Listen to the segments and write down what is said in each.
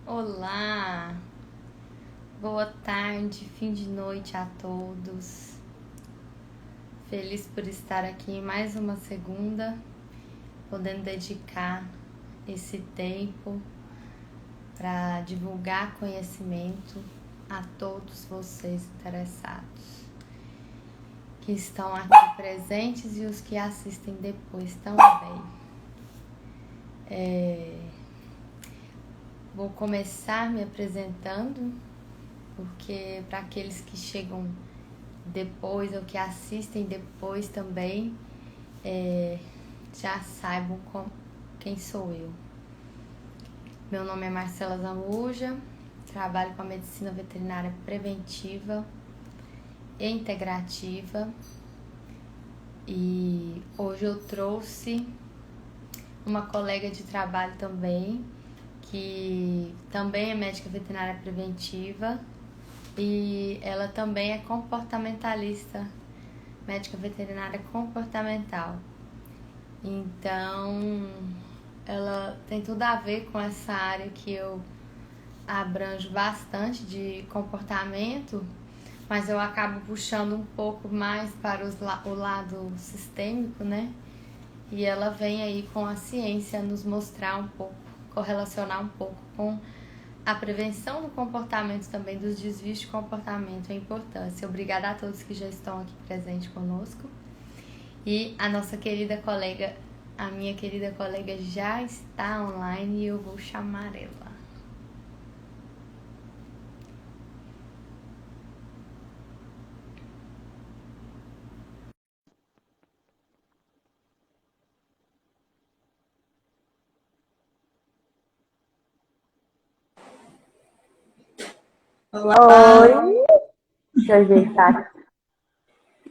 Olá, boa tarde, fim de noite a todos. Feliz por estar aqui em mais uma segunda, podendo dedicar esse tempo para divulgar conhecimento a todos vocês interessados, que estão aqui presentes e os que assistem depois também. Vou começar me apresentando, porque para aqueles que chegam depois ou que assistem depois também, já saibam quem sou eu. Meu nome é Marcela Zambuja, trabalho com a medicina veterinária preventiva e integrativa, e hoje eu trouxe uma colega de trabalho também, que também é médica veterinária preventiva, e ela também é comportamentalista, médica veterinária comportamental. Então, ela tem tudo a ver com essa área que eu abranjo bastante de comportamento, mas eu acabo puxando um pouco mais para o lado sistêmico, né? E ela vem aí com a ciência nos mostrar um pouco, correlacionar um pouco com a prevenção do comportamento também, dos desvios de comportamento, a importância. Obrigada a todos que já estão aqui presentes conosco. E a nossa querida colega, a minha querida colega já está online e eu vou chamar ela. Olá, Oi, deixa eu ajeitar.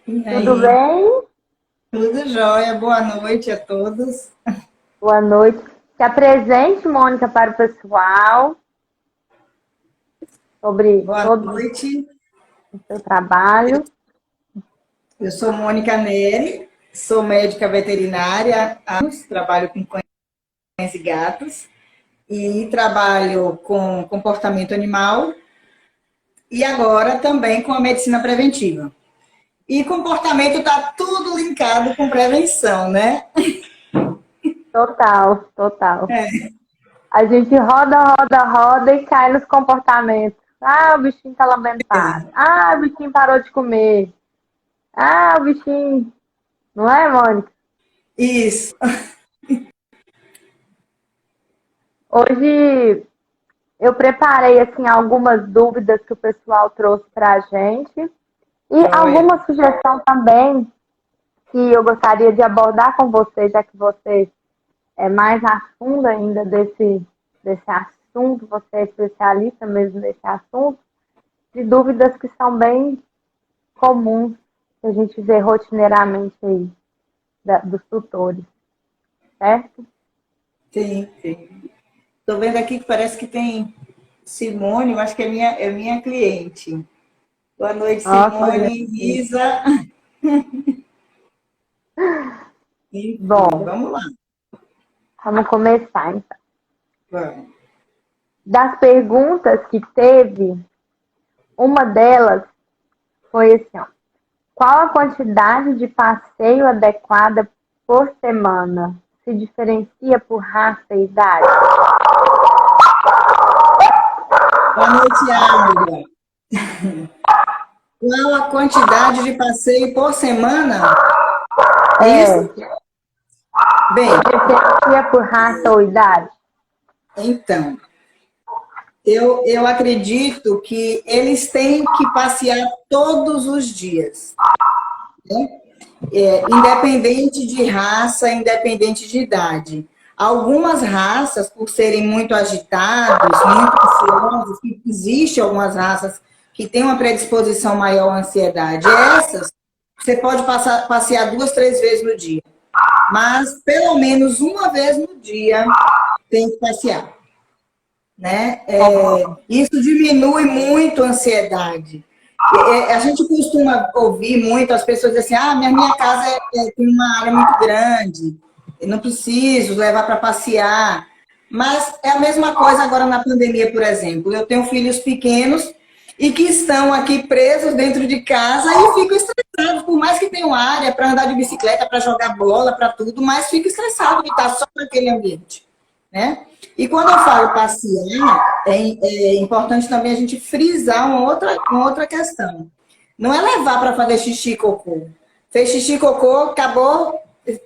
e Tudo aí? bem? Tudo jóia? Boa noite a todos. Boa noite. Se apresente, Mônica, para o pessoal sobre Boa todo noite. o seu trabalho. Eu sou Mônica Neri, sou médica veterinária, há anos, trabalho com cães e gatos e trabalho com comportamento animal e agora também com a medicina preventiva. E comportamento está tudo linkado com prevenção, né? Total, total. A gente roda e cai nos comportamentos. Ah, o bichinho tá lamentado. Ah, o bichinho parou de comer. Ah, o bichinho. Não é, Mônica? Isso. Hoje eu preparei assim algumas dúvidas que o pessoal trouxe para a gente e Olha, alguma sugestão também que eu gostaria de abordar com você, já que você é mais a fundo ainda desse assunto, você é especialista mesmo nesse assunto, de dúvidas que são bem comuns, que a gente vê rotineiramente aí, dos tutores, certo? sim. Estou vendo aqui que parece que tem Simone, eu acho que é minha cliente. Boa noite, Nossa, olha Simone, aí. Isa. Enfim, Bom, vamos lá. vamos começar então. Vamos. Das perguntas que teve, uma delas foi assim, ó, qual a quantidade de passeio adequada por semana? Se diferencia por raça e idade? Boa noite, Águia. Qual a quantidade de passeio por semana? Isso? Se Bem, diferencia por raça ou idade? então, eu acredito que eles têm que passear todos os dias, né? Independente de raça, independente de idade. Algumas raças, por serem muito agitados, muito ansiosos, existem algumas raças que têm uma predisposição maior à ansiedade. Essas, você pode passear 2, 3 vezes no dia. Mas, pelo menos uma vez no dia, tem que passear. Né? Isso diminui muito a ansiedade. A gente costuma ouvir muito as pessoas dizem assim, minha casa tem uma área muito grande, eu não preciso levar para passear. Mas é a mesma coisa agora na pandemia, por exemplo. Eu tenho filhos pequenos e que estão aqui presos dentro de casa e ficam estressados, por mais que tenham área para andar de bicicleta, para jogar bola, para tudo, mas fica estressado de estar só naquele ambiente, né? E quando eu falo passear, é importante também a gente frisar uma outra questão. Não é levar para fazer xixi e cocô. Fez xixi e cocô, acabou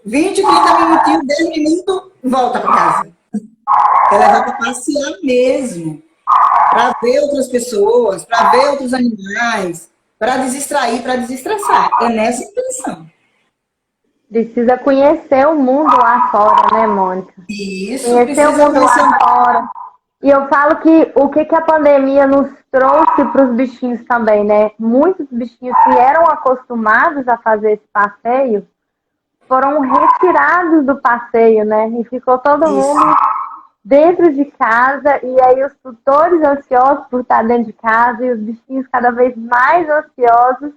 20, 30 minutinhos, 10 minutos, volta para casa. É levar para passear mesmo, para ver outras pessoas, para ver outros animais, para distrair, para desestressar. É nessa intenção. Precisa conhecer o mundo lá fora, né, Mônica? Isso, Conhecer o precisa mundo conhecer. lá fora. E eu falo que o que a pandemia nos trouxe para os bichinhos também, né? Muitos bichinhos que eram acostumados a fazer esse passeio foram retirados do passeio, né? E ficou todo mundo dentro de casa, e aí os tutores ansiosos por estar dentro de casa e os bichinhos cada vez mais ansiosos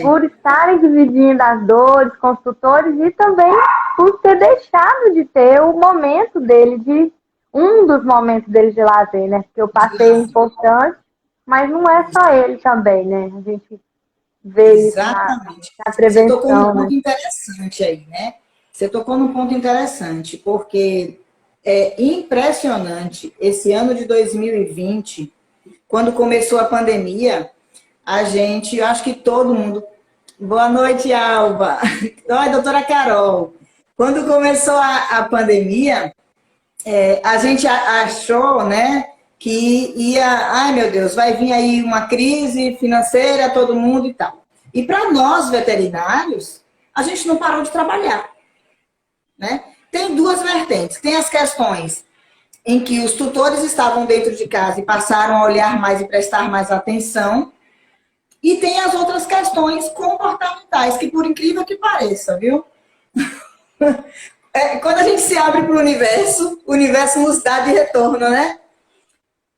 por estarem dividindo as dores com os tutores e também por ter deixado de ter o momento dele, um dos momentos dele de lazer, né? Porque o passeio é importante, mas não é só ele também, né? A gente vê isso na Você tocou num prevenção, né? ponto interessante aí, né? Você tocou num ponto interessante, porque é impressionante esse ano de 2020, quando começou a pandemia, eu acho que todo mundo... Boa noite, Alba. Oi, doutora Carol. Quando começou a pandemia, a gente achou, né, que ia... Ai, meu Deus, vai vir aí uma crise financeira, todo mundo e tal. E para nós, veterinários, a gente não parou de trabalhar, né? Tem duas vertentes. Tem as questões em que os tutores estavam dentro de casa e passaram a olhar mais e prestar mais atenção. E tem as outras questões comportamentais, que por incrível que pareça, viu? Quando a gente se abre para o universo nos dá de retorno, né?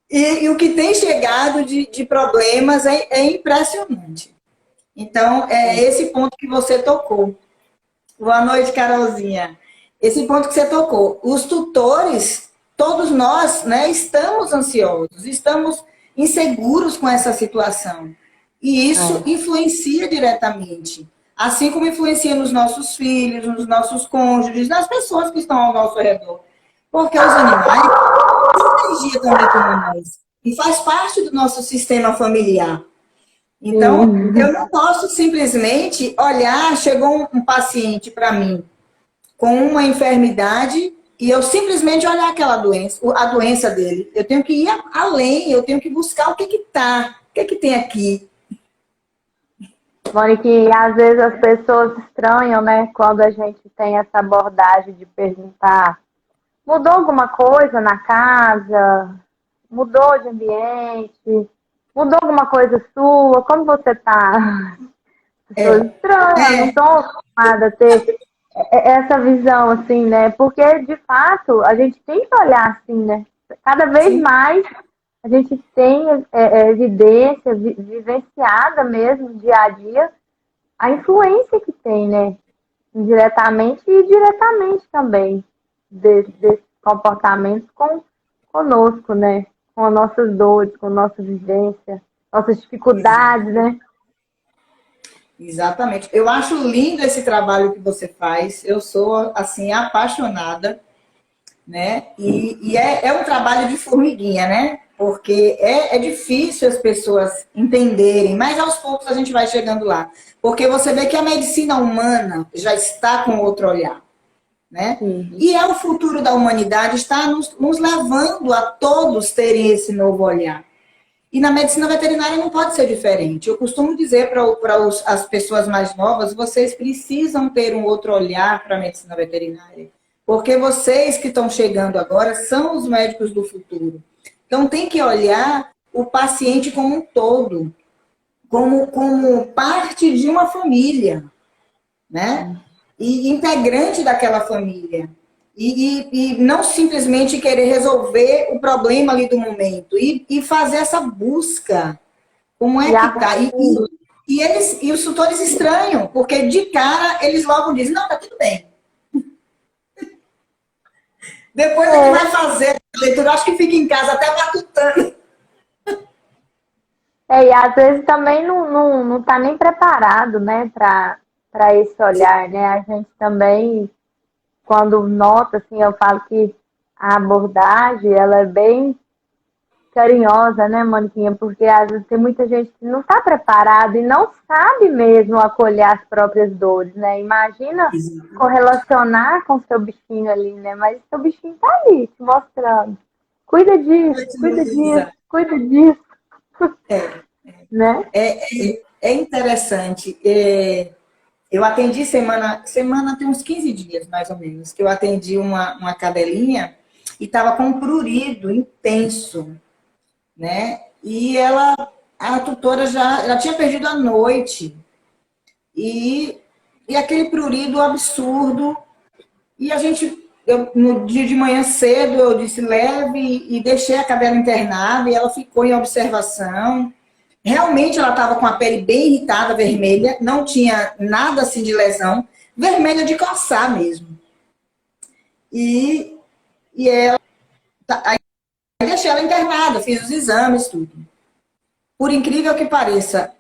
E o que tem chegado de problemas é impressionante. Então, é esse ponto que você tocou. Boa noite, Carolzinha. Esse ponto que você tocou. Os tutores, todos nós, né, estamos ansiosos, estamos inseguros com essa situação. E isso influencia diretamente. Assim como influencia nos nossos filhos, nos nossos cônjuges, nas pessoas que estão ao nosso redor. Porque os animais têm energia também como nós. E faz parte do nosso sistema familiar. Então, eu não posso simplesmente olhar, chegou um paciente para mim com uma enfermidade e eu simplesmente olhar aquela doença, a doença dele. Eu tenho que ir além, eu tenho que buscar o que está, o que tem aqui. Mônica, que às vezes as pessoas estranham, né, quando a gente tem essa abordagem de perguntar: mudou alguma coisa na casa? Mudou de ambiente? Mudou alguma coisa sua? Como você tá? Pessoas estranhas, não estão acostumadas a ter essa visão, assim, né? Porque, de fato, a gente tem que olhar assim, né? Cada vez mais a gente tem evidência vivenciada mesmo, dia a dia, a influência que tem, né? Indiretamente e diretamente também, desse comportamento conosco, né? Com as nossas dores, com a nossa vivência, nossas dificuldades, né? Exatamente. Eu acho lindo esse trabalho que você faz. Eu sou, assim, apaixonada, né? E é um trabalho de formiguinha, né? Porque é difícil as pessoas entenderem, mas aos poucos a gente vai chegando lá. Porque você vê que a medicina humana já está com outro olhar, né? E o futuro da humanidade está nos levando a todos terem esse novo olhar. E na medicina veterinária não pode ser diferente. Eu costumo dizer para as pessoas mais novas: vocês precisam ter um outro olhar para a medicina veterinária. Porque vocês que estão chegando agora são os médicos do futuro. Então tem que olhar o paciente como um todo, como parte de uma família, né? E integrante daquela família. E não simplesmente querer resolver o problema ali do momento. E fazer essa busca. Como é que tá? E os tutores estranham, porque de cara eles logo dizem: não, tá tudo bem. Depois a gente vai fazer a leitura, acho que fica em casa até matutando. E às vezes também não tá nem preparado, né, para esse olhar, né? A gente também, quando nota, assim, eu falo que a abordagem, ela é bem carinhosa, né, Moniquinha? Porque às vezes tem muita gente que não está preparada e não sabe mesmo acolher as próprias dores, né? Imagina correlacionar com o seu bichinho ali, né? Mas seu bichinho tá ali, te mostrando. Cuida disso, cuida disso, cuida disso. Né? É interessante. Eu atendi semana tem uns 15 dias, mais ou menos, que eu atendi uma cadelinha e estava com um prurido intenso, né? E a tutora ela tinha perdido a noite. E aquele prurido absurdo. E no dia de manhã cedo, eu disse leve e deixei a cadela internada e ela ficou em observação. Realmente ela estava com a pele bem irritada, vermelha, não tinha nada assim de lesão, vermelha de coçar mesmo. E ela, aí deixei ela internada, fiz os exames, tudo. Por incrível que pareça,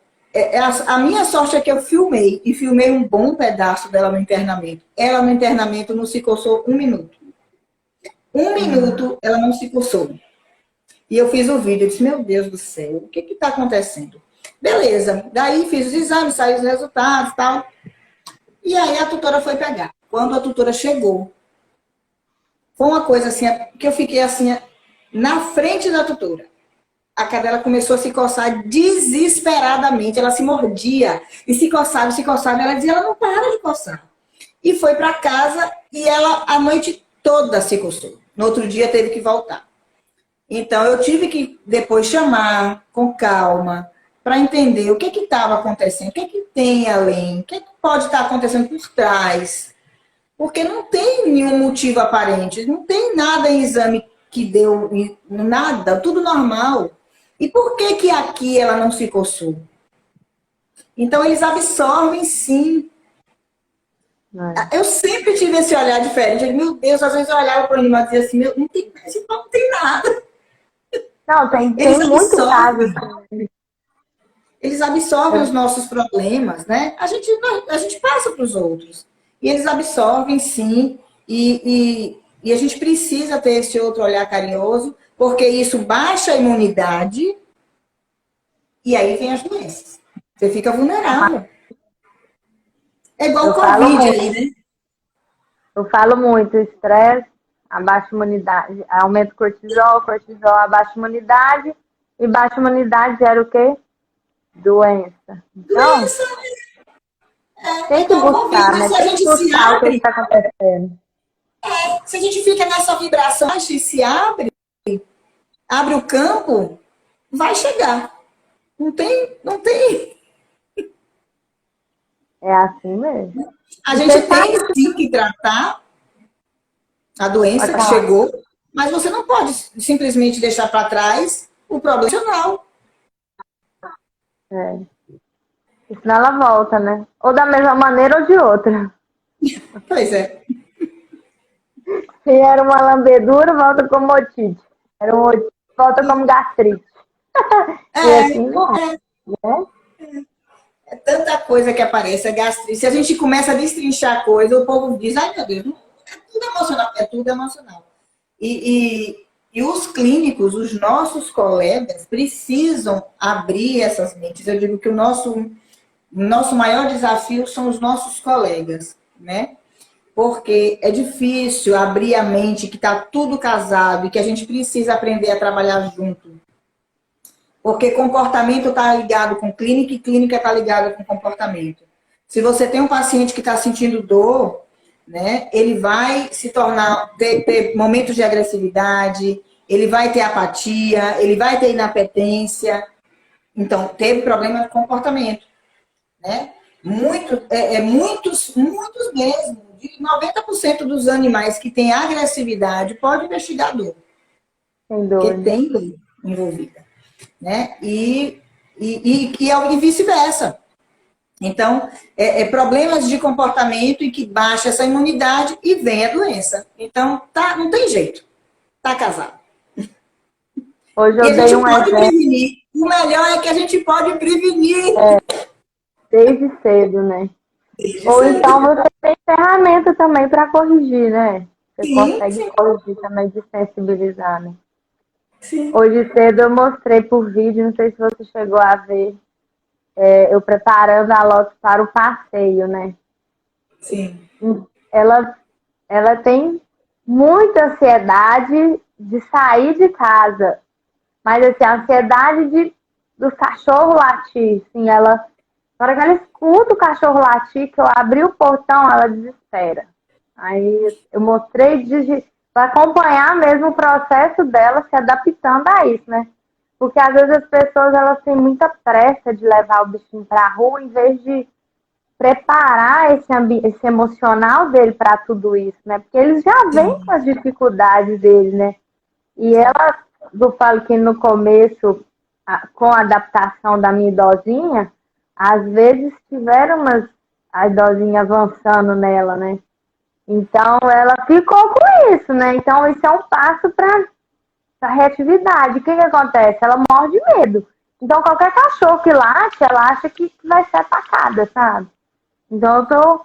a minha sorte é que eu filmei, e filmei um bom pedaço dela no internamento. Ela no internamento não se coçou 1 minuto. 1 minuto ela não se coçou. E eu fiz o vídeo, eu disse, meu Deus do céu, o que está acontecendo? Beleza, daí fiz os exames, saíram os resultados e tal. E aí a tutora foi pegar. Quando a tutora chegou, foi uma coisa assim, que eu fiquei assim, na frente da tutora. A cadela começou a se coçar desesperadamente, ela se mordia e se coçava, ela dizia, ela não para de coçar. E foi para casa e ela a noite toda se coçou. No outro dia teve que voltar. Então eu tive que depois chamar com calma para entender o que estava acontecendo, o que tem além, o que pode estar acontecendo por trás. Porque não tem nenhum motivo aparente, não tem nada em exame que deu nada, tudo normal. E por que aqui ela não se coçou? Então, eles absorvem, sim. Eu sempre tive esse olhar diferente. Meu Deus, às vezes eu olhava para o animal e dizia assim, não tem nada. Não, tem muito caso. Eles absorvem os nossos problemas, né? A gente passa para os outros. E eles absorvem, sim. E a gente precisa ter esse outro olhar carinhoso, porque isso baixa a imunidade e aí vem as doenças. Você fica vulnerável. É igual o Covid aí, né? Eu falo muito, estresse, abaixa a imunidade, aumenta o cortisol, abaixa a imunidade, e baixa a imunidade gera o quê? Doença. Então, doença. Tem que buscar, né? Tem que buscar o que está acontecendo. Se a gente fica nessa vibração e se abre o campo, vai chegar. Não tem. É assim mesmo. A gente tem sim que tratar a doença que chegou, mas você não pode simplesmente deixar para trás o problema emocional. Senão ela volta, né? Ou da mesma maneira ou de outra. Pois é. Se era uma lambedura, volta como otite. Era um otite, volta como gastrite. É tanta coisa que aparece, é gastrite. Se a gente começa a destrinchar coisa, o povo diz, ai meu Deus, é tudo emocional. E os clínicos, os nossos colegas, precisam abrir essas mentes. Eu digo que o nosso maior desafio são os nossos colegas, né? Porque é difícil abrir a mente que está tudo casado e que a gente precisa aprender a trabalhar junto. Porque comportamento está ligado com clínica e clínica está ligado com comportamento. Se você tem um paciente que está sentindo dor, né, ele vai se tornar, ter momentos de agressividade, ele vai ter apatia, ele vai ter inapetência. Então, teve problema de comportamento, né? Muitos mesmo. De 90% dos animais que têm agressividade pode investigar dor. Porque tem dor envolvida. Né? E vice-versa. Então, problemas de comportamento e que baixa essa imunidade e vem a doença. Então, tá, não tem jeito. Tá casado. Hoje E a eu dei gente um pode exemplo. prevenir. O melhor é que a gente pode prevenir. Desde cedo, né? Desde Ou cedo. então você tem ferramenta também para corrigir, né? Você Sim, consegue sim, corrigir também, de sensibilizar, né? sim. Hoje cedo eu mostrei por vídeo, não sei se você chegou a ver, eu preparando a Lotus para o passeio, né? Sim. Ela, ela tem muita ansiedade de sair de casa, mas assim, a ansiedade do cachorro latir, assim, na hora que ela escuta o cachorro latir, que eu abri o portão, ela desespera. Aí eu mostrei para acompanhar mesmo o processo dela se adaptando a isso, né? Porque às vezes as pessoas elas têm muita pressa de levar o bichinho para a rua em vez de preparar esse emocional dele para tudo isso, né? Porque eles já vêm com Sim. as dificuldades dele, né? E ela, eu falo que no começo, com a adaptação da minha idosinha, às vezes tiveram a idosinha avançando nela, né? Então ela ficou com isso, né? Então isso é um passo para a reatividade. O que acontece? Ela morre de medo. Então qualquer cachorro que late, ela acha que vai ser atacada, sabe? Então eu tô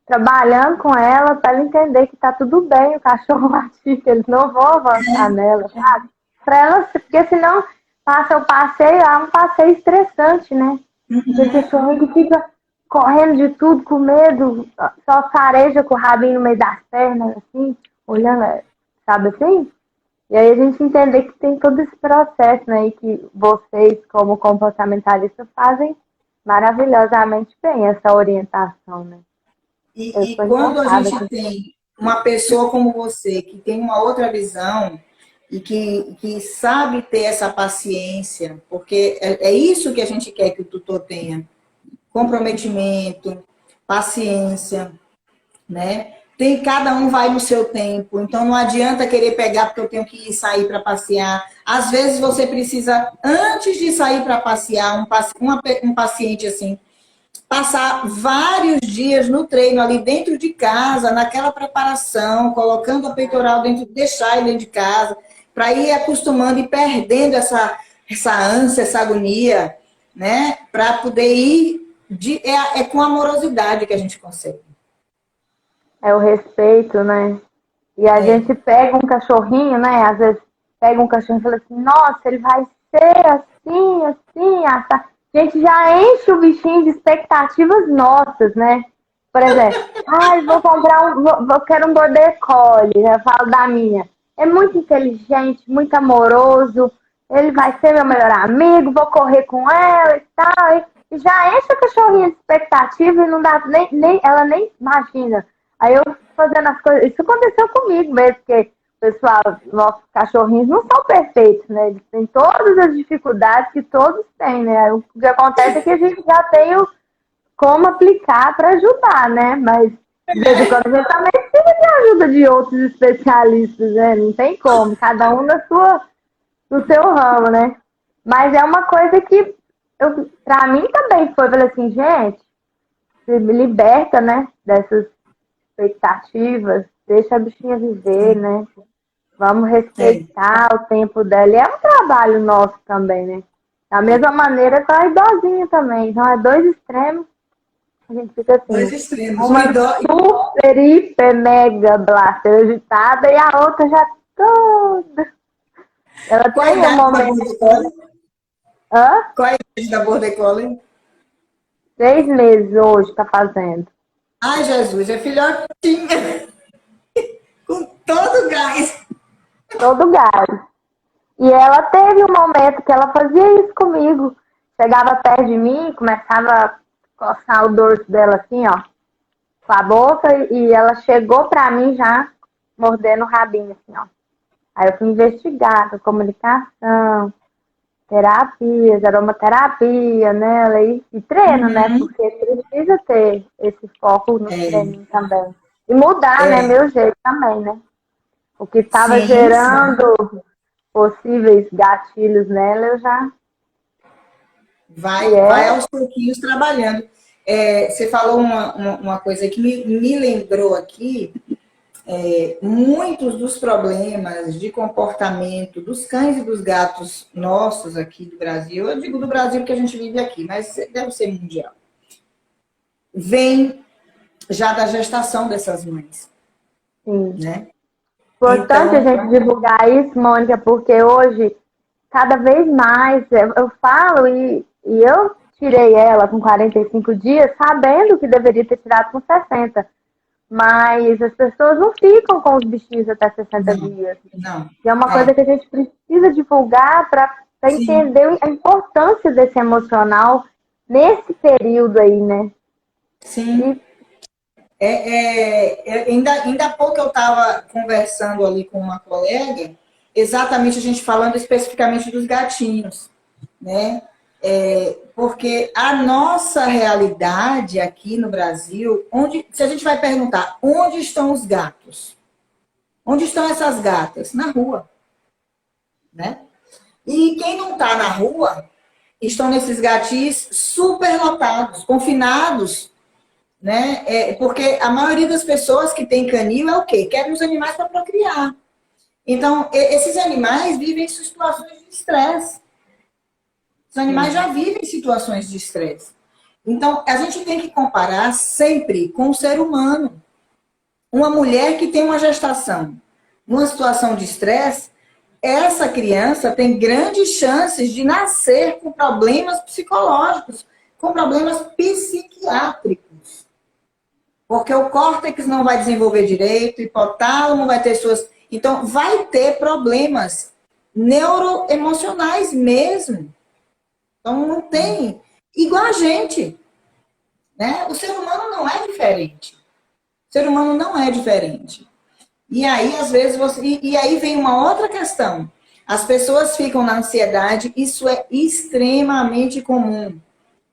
trabalhando com ela para ela entender que tá tudo bem o cachorro latir, que eles não vão avançar nela, sabe? Para ela, porque senão passa o passeio, é um passeio estressante, né? Aquele cachorro que fica correndo de tudo, com medo, só fareja com o rabinho no meio das pernas, assim, olhando, sabe assim? E aí a gente entender que tem todo esse processo, né? E que vocês, como comportamentalistas, fazem maravilhosamente bem essa orientação, né? Eu E sou quando a encantada gente com tem uma pessoa como você, que tem uma outra visão e que sabe ter essa paciência, porque é isso que a gente quer que o tutor tenha: comprometimento, paciência, né? Cada um vai no seu tempo, então não adianta querer pegar porque eu tenho que sair para passear. Às vezes você precisa, antes de sair para passear, um paciente assim, passar vários dias no treino ali dentro de casa, naquela preparação, colocando a peitoral dentro, deixar ele dentro de casa, para ir acostumando e perdendo essa ânsia, essa agonia, né? Para poder ir, com amorosidade que a gente consegue. é o respeito, né? E a É. gente pega um cachorrinho, né? Às vezes pega um cachorrinho e fala assim, nossa, ele vai ser assim, assim, essa. A gente já enche o bichinho de expectativas nossas, né? Por exemplo, ai, vou comprar quero um border collie, né? Eu falo da minha. É muito inteligente, muito amoroso, ele vai ser meu melhor amigo, vou correr com ela e tal. E já enche a cachorrinha de expectativa e não dá ela nem imagina. Aí eu fazendo as coisas. Isso aconteceu comigo mesmo, porque, pessoal, nossos cachorrinhos não são perfeitos, né? Eles têm todas as dificuldades que todos têm, né? O que acontece é que a gente já tem como aplicar para ajudar, né? Mas de vez em quando a gente também precisa de ajuda de outros especialistas, né? Não tem como, cada um no seu ramo, né? Mas é uma coisa que para mim também foi, falei assim, gente, se liberta, né? Dessas expectativas, deixa a bichinha viver, né? Vamos É. respeitar o tempo dela. E é um trabalho nosso também, né? Da mesma maneira com a idosinha também. Então, é dois extremos. A gente fica Dois assim, extremos. uma super, hiper, mega blaster agitada e a outra já toda. Ela Qual a tem um idade da momento Border dela. Collie? Hã? Qual a idade da Border Collie? 6 meses hoje tá fazendo. Ai, Jesus, é filhotinha. Com todo gás. Todo gás. E ela teve um momento que ela fazia isso comigo. Chegava perto de mim, começava a coçar o dorso dela assim, ó, com a boca, e ela chegou pra mim já mordendo o rabinho, assim, ó. Aí eu fui investigar comunicação, terapias, aromaterapia nela e treino, né? Uhum. Porque precisa ter esse foco no É, treino também. E mudar, né? é. Meu jeito também, né? O que estava Sim, sim. gerando possíveis gatilhos nela, eu já. E Vai é aos pouquinhos trabalhando. Você falou uma coisa que me lembrou aqui. Muitos dos problemas de comportamento dos cães e dos gatos nossos aqui do Brasil, eu digo do Brasil porque a gente vive aqui, mas deve ser mundial, vem já da gestação dessas mães. Sim. Né? Importante a gente divulgar isso, Mônica, porque hoje, cada vez mais, eu falo e eu tirei ela com 45 dias, sabendo que deveria ter tirado com 60. Mas as pessoas não ficam com os bichinhos até 60 dias. Não. E é uma coisa que a gente precisa divulgar para entender a importância desse emocional nesse período aí, né? Sim. Ainda há pouco eu estava conversando ali com uma colega, exatamente a gente falando especificamente dos gatinhos, né? Porque a nossa realidade aqui no Brasil, se a gente vai perguntar onde estão os gatos, onde estão essas gatas? Na rua, né? E quem não está na rua estão nesses gatis superlotados, confinados, né? Porque a maioria das pessoas que tem canil é o quê? Querem os animais para procriar. Então, esses animais vivem em situações de estresse. Os animais já vivem situações de estresse. Então, a gente tem que comparar sempre com o ser humano. Uma mulher que tem uma gestação, numa situação de estresse, essa criança tem grandes chances de nascer com problemas psicológicos, com problemas psiquiátricos. Porque o córtex não vai desenvolver direito, o hipotálamo vai ter suas... Então, vai ter problemas neuroemocionais mesmo. Então, não tem... Igual a gente. Né? O ser humano não é diferente. O ser humano não é diferente. E aí, às vezes, e aí vem uma outra questão. As pessoas ficam na ansiedade, isso é extremamente comum.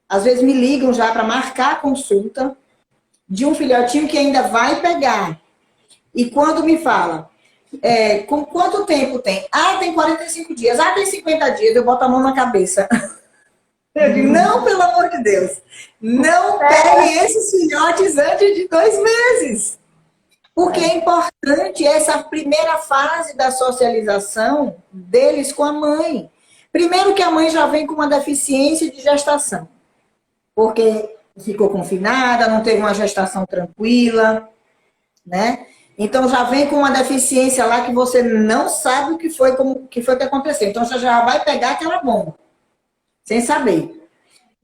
Às vezes me ligam já para marcar a consulta de um filhotinho que ainda vai pegar. E quando me fala, com quanto tempo tem? Ah, tem 45 dias. Ah, tem 50 dias. Eu boto a mão na cabeça. Eu digo, não, pelo amor de Deus. Não pegue esses filhotes antes de 2 meses. Porque é importante essa primeira fase da socialização deles com a mãe. Primeiro que a mãe já vem com uma deficiência de gestação. Porque ficou confinada, não teve uma gestação tranquila, né? Então já vem com uma deficiência lá que você não sabe o que foi que aconteceu. Então você já vai pegar aquela bomba, sem saber.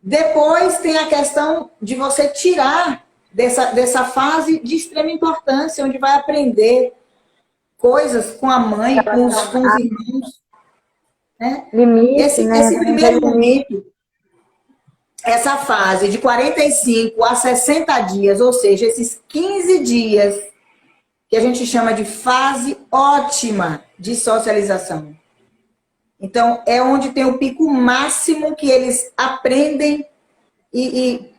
Depois tem a questão de você tirar dessa fase de extrema importância, onde vai aprender coisas com a mãe, com os irmãos. Né? Limite, né? Esse primeiro momento, essa fase de 45 a 60 dias, ou seja, esses 15 dias, que a gente chama de fase ótima de socialização. Então, é onde tem o pico máximo que eles aprendem e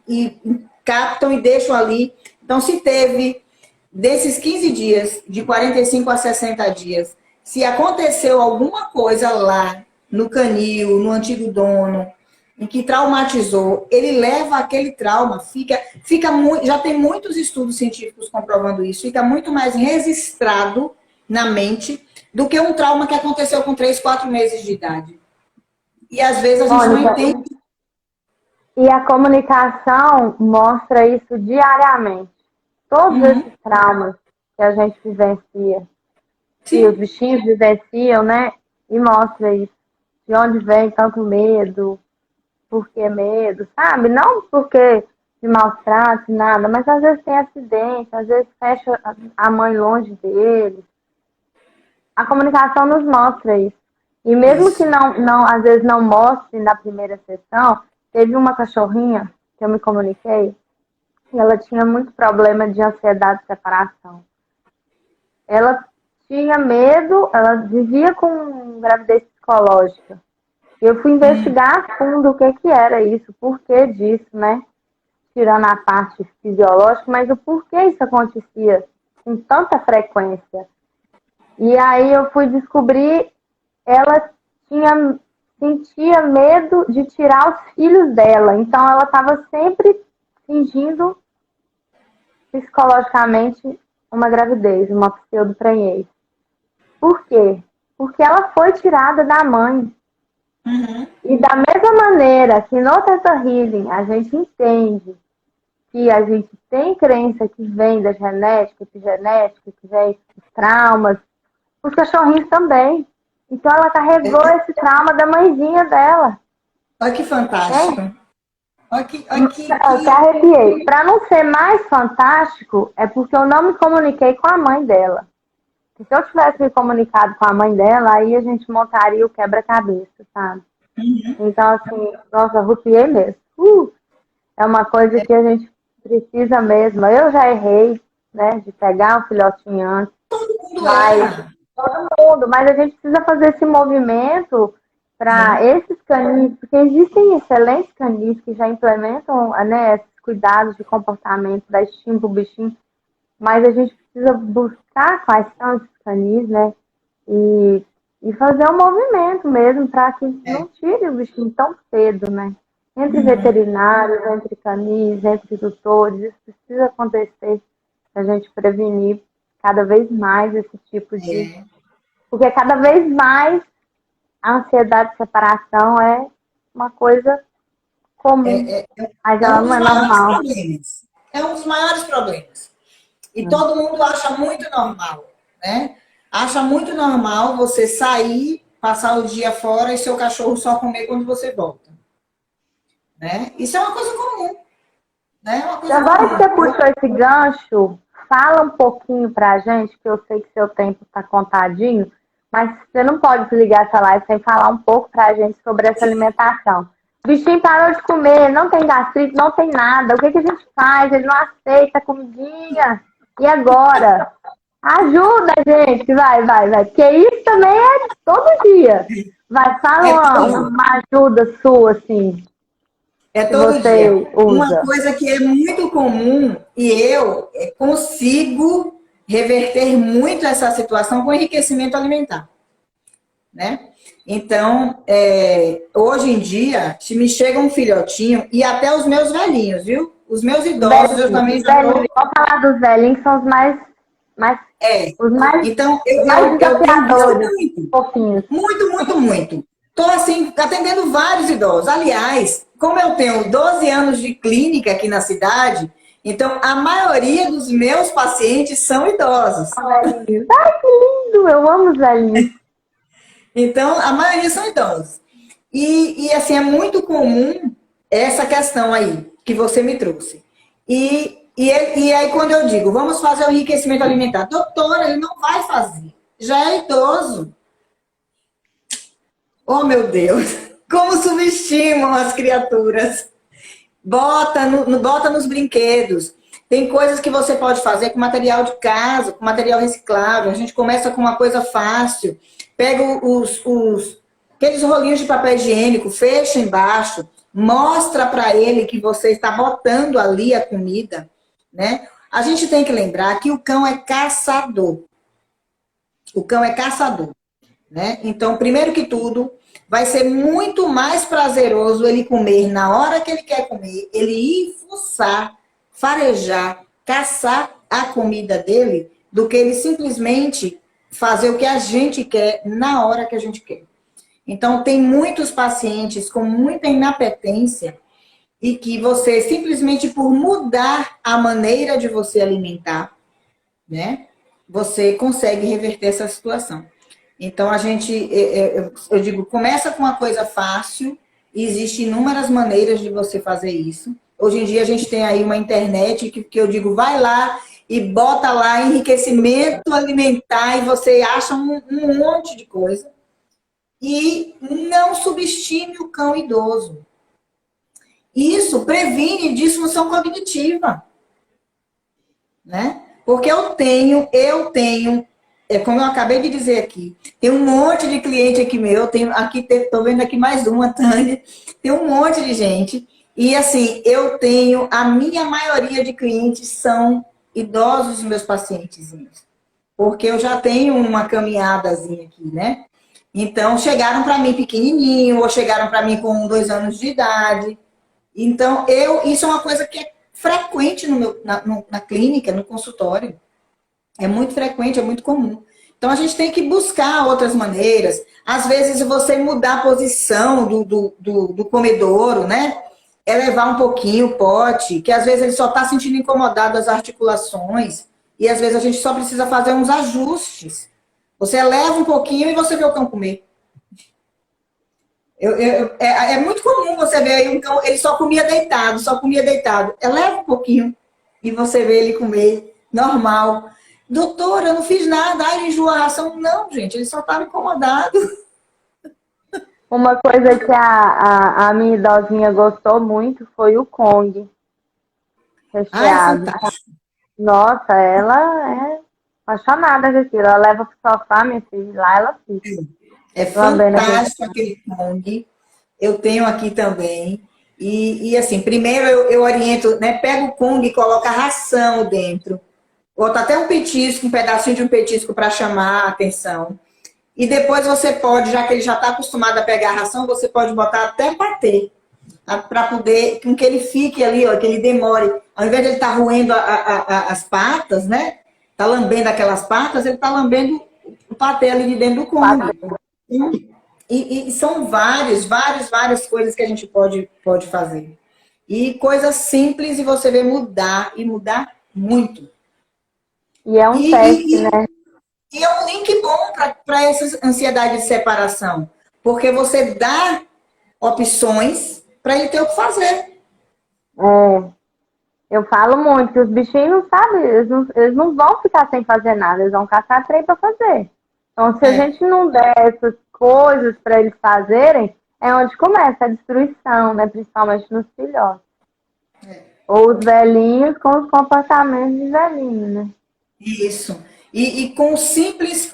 captam e deixam ali. Então, se teve, desses 15 dias, de 45 a 60 dias, se aconteceu alguma coisa lá no canil, no antigo dono, em que traumatizou, ele leva aquele trauma, fica muito, já tem muitos estudos científicos comprovando isso, fica muito mais registrado na mente do que um trauma que aconteceu com 3, 4 meses de idade. E às vezes a gente não entende. E a comunicação mostra isso diariamente. Todos esses traumas que a gente vivencia, que os bichinhos vivenciam, né? E mostra isso. De onde vem tanto medo, por que medo, sabe? Não porque de maus tratos, nada, mas às vezes tem acidente, às vezes fecha a mãe longe deles. A comunicação nos mostra isso. E mesmo que não, às vezes não mostre na primeira sessão, teve uma cachorrinha que eu me comuniquei e ela tinha muito problema de ansiedade de separação. Ela tinha medo, ela vivia com gravidez psicológica. Eu fui investigar a fundo o que era isso, o porquê disso, né? Tirando a parte fisiológica, mas o porquê isso acontecia com tanta frequência. E aí eu fui descobrir, ela sentia medo de tirar os filhos dela. Então ela estava sempre fingindo psicologicamente uma gravidez, uma pseudo-prenhez. Por quê? Porque ela foi tirada da mãe. Uhum. E da mesma maneira que no Theta Healing a gente entende que a gente tem crença que vem da genética, epigenética, que vem dos traumas, os cachorrinhos também. Então ela carregou esse trauma da mãezinha dela. Olha que fantástico. Eu até arrepiei. Para não ser mais fantástico, é porque eu não me comuniquei com a mãe dela. Se eu tivesse me comunicado com a mãe dela, aí a gente montaria o quebra-cabeça, sabe? Uhum. Então, assim, nossa, arrepiei mesmo. É uma coisa que a gente precisa mesmo. Eu já errei, né, de pegar um filhotinho antes. Todo mundo, mas a gente precisa fazer esse movimento para esses canis, porque existem excelentes canis que já implementam, né, esses cuidados de comportamento, da estímulo pro bichinho, mas a gente precisa buscar quais são esses canis, né, e fazer um movimento mesmo para que não tire o bichinho tão cedo, né. Entre veterinários, entre canis, entre tutores, isso precisa acontecer para a gente prevenir cada vez mais esse tipo de... Porque cada vez mais a ansiedade de separação é uma coisa comum, mas ela não é normal. É um dos maiores problemas. E todo mundo acha muito normal, né? Acha muito normal você sair, passar o dia fora e seu cachorro só comer quando você volta. Né? Isso é uma coisa comum. Né? Uma coisa Agora comum. que você puxou esse gancho, fala um pouquinho pra gente, que eu sei que seu tempo está contadinho, mas você não pode desligar essa live sem falar um pouco pra gente sobre essa alimentação. O bichinho parou de comer, não tem gastrite, não tem nada. O que a gente faz? Ele não aceita a comidinha. E agora? Ajuda, gente. Vai. Porque isso também é todo dia. Vai, fala uma ajuda sua, assim. É todo dia. Uma coisa que é muito comum e eu consigo reverter muito essa situação com enriquecimento alimentar. Né? Então, hoje em dia, se me chega um filhotinho, e até os meus velhinhos, viu? Os meus idosos, eu também já vou... Vamos falar dos velhinhos, são os mais os mais, então, mais desafiadores, muito. Estou, assim, atendendo vários idosos. Aliás, como eu tenho 12 anos de clínica aqui na cidade, então a maioria dos meus pacientes são idosos. Ai, que lindo! Eu amo os velhinhos. Então, a maioria são idosos. E assim, é muito comum essa questão aí que você me trouxe. E aí, quando eu digo, vamos fazer o enriquecimento alimentar, doutora, ele não vai fazer. Já é idoso. Oh, meu Deus! Como subestimam as criaturas. Bota nos brinquedos. Tem coisas que você pode fazer com material de casa, com material reciclável. A gente começa com uma coisa fácil. Pega aqueles rolinhos de papel higiênico, fecha embaixo, mostra para ele que você está botando ali a comida, né? A gente tem que lembrar que o cão é caçador. O cão é caçador, né? Então, primeiro que tudo, vai ser muito mais prazeroso ele comer na hora que ele quer comer, ele ir fuçar, farejar, caçar a comida dele, do que ele simplesmente fazer o que a gente quer na hora que a gente quer. Então, tem muitos pacientes com muita inapetência e que você, simplesmente por mudar a maneira de você alimentar, né, você consegue reverter essa situação. Então, eu digo, começa com uma coisa fácil, e existem inúmeras maneiras de você fazer isso. Hoje em dia, a gente tem aí uma internet que eu digo, vai lá e bota lá enriquecimento alimentar, e você acha um monte de coisa. E não subestime o cão idoso. Isso previne disfunção cognitiva. Né? Porque eu tenho, como eu acabei de dizer aqui, tem um monte de cliente aqui meu, estou vendo aqui mais uma, Tânia, tem um monte de gente. E assim, a minha maioria de clientes são idosos, meus pacientes. Porque eu já tenho uma caminhadazinha aqui, né? Então, chegaram para mim pequenininho, ou chegaram para mim com 2 anos de idade. Então, isso é uma coisa que é frequente na clínica, no consultório. É muito frequente, é muito comum. Então, a gente tem que buscar outras maneiras. Às vezes, você mudar a posição do comedouro, né? Elevar um pouquinho o pote, que às vezes ele só está sentindo incomodado as articulações. E às vezes a gente só precisa fazer uns ajustes. Você eleva um pouquinho e você vê o cão comer. É muito comum você ver aí um cão, ele só comia deitado, só comia deitado. Eleva um pouquinho e você vê ele comer normal. Doutora, eu não fiz nada, ele enjoou a ração. Não, gente, ele só estava incomodado. Uma coisa que a minha idosinha gostou muito foi o Kong recheado. Nossa, ela é apaixonada com aquilo. Ela leva pro sofá, minha filha, lá ela fica. É fantástico aquele Kong. Eu tenho aqui também. E assim, primeiro eu oriento, né? Pega o Kong e coloca a ração dentro. Bota até um petisco, um pedacinho de um petisco para chamar a atenção. E depois você pode, já que ele já está acostumado a pegar a ração, você pode botar até patê. Para poder, com que ele fique ali, ó, que ele demore. Ao invés de ele estar roendo as patas, né? Tá lambendo aquelas patas, ele tá lambendo o patê ali de dentro do Kong. E são várias coisas que a gente pode fazer. E coisas simples e você vê mudar, e mudar muito. E é um teste, né? E é um link bom para essa ansiedade de separação. Porque você dá opções para ele ter o que fazer. Eu falo muito que os bichinhos não sabem, eles não vão ficar sem fazer nada, eles vão caçar trem para fazer. Então, se a gente não der essas coisas para eles fazerem, é onde começa a destruição, né? Principalmente nos filhotes. Ou os velhinhos com os comportamentos de velhinho, né? Isso. E com um simples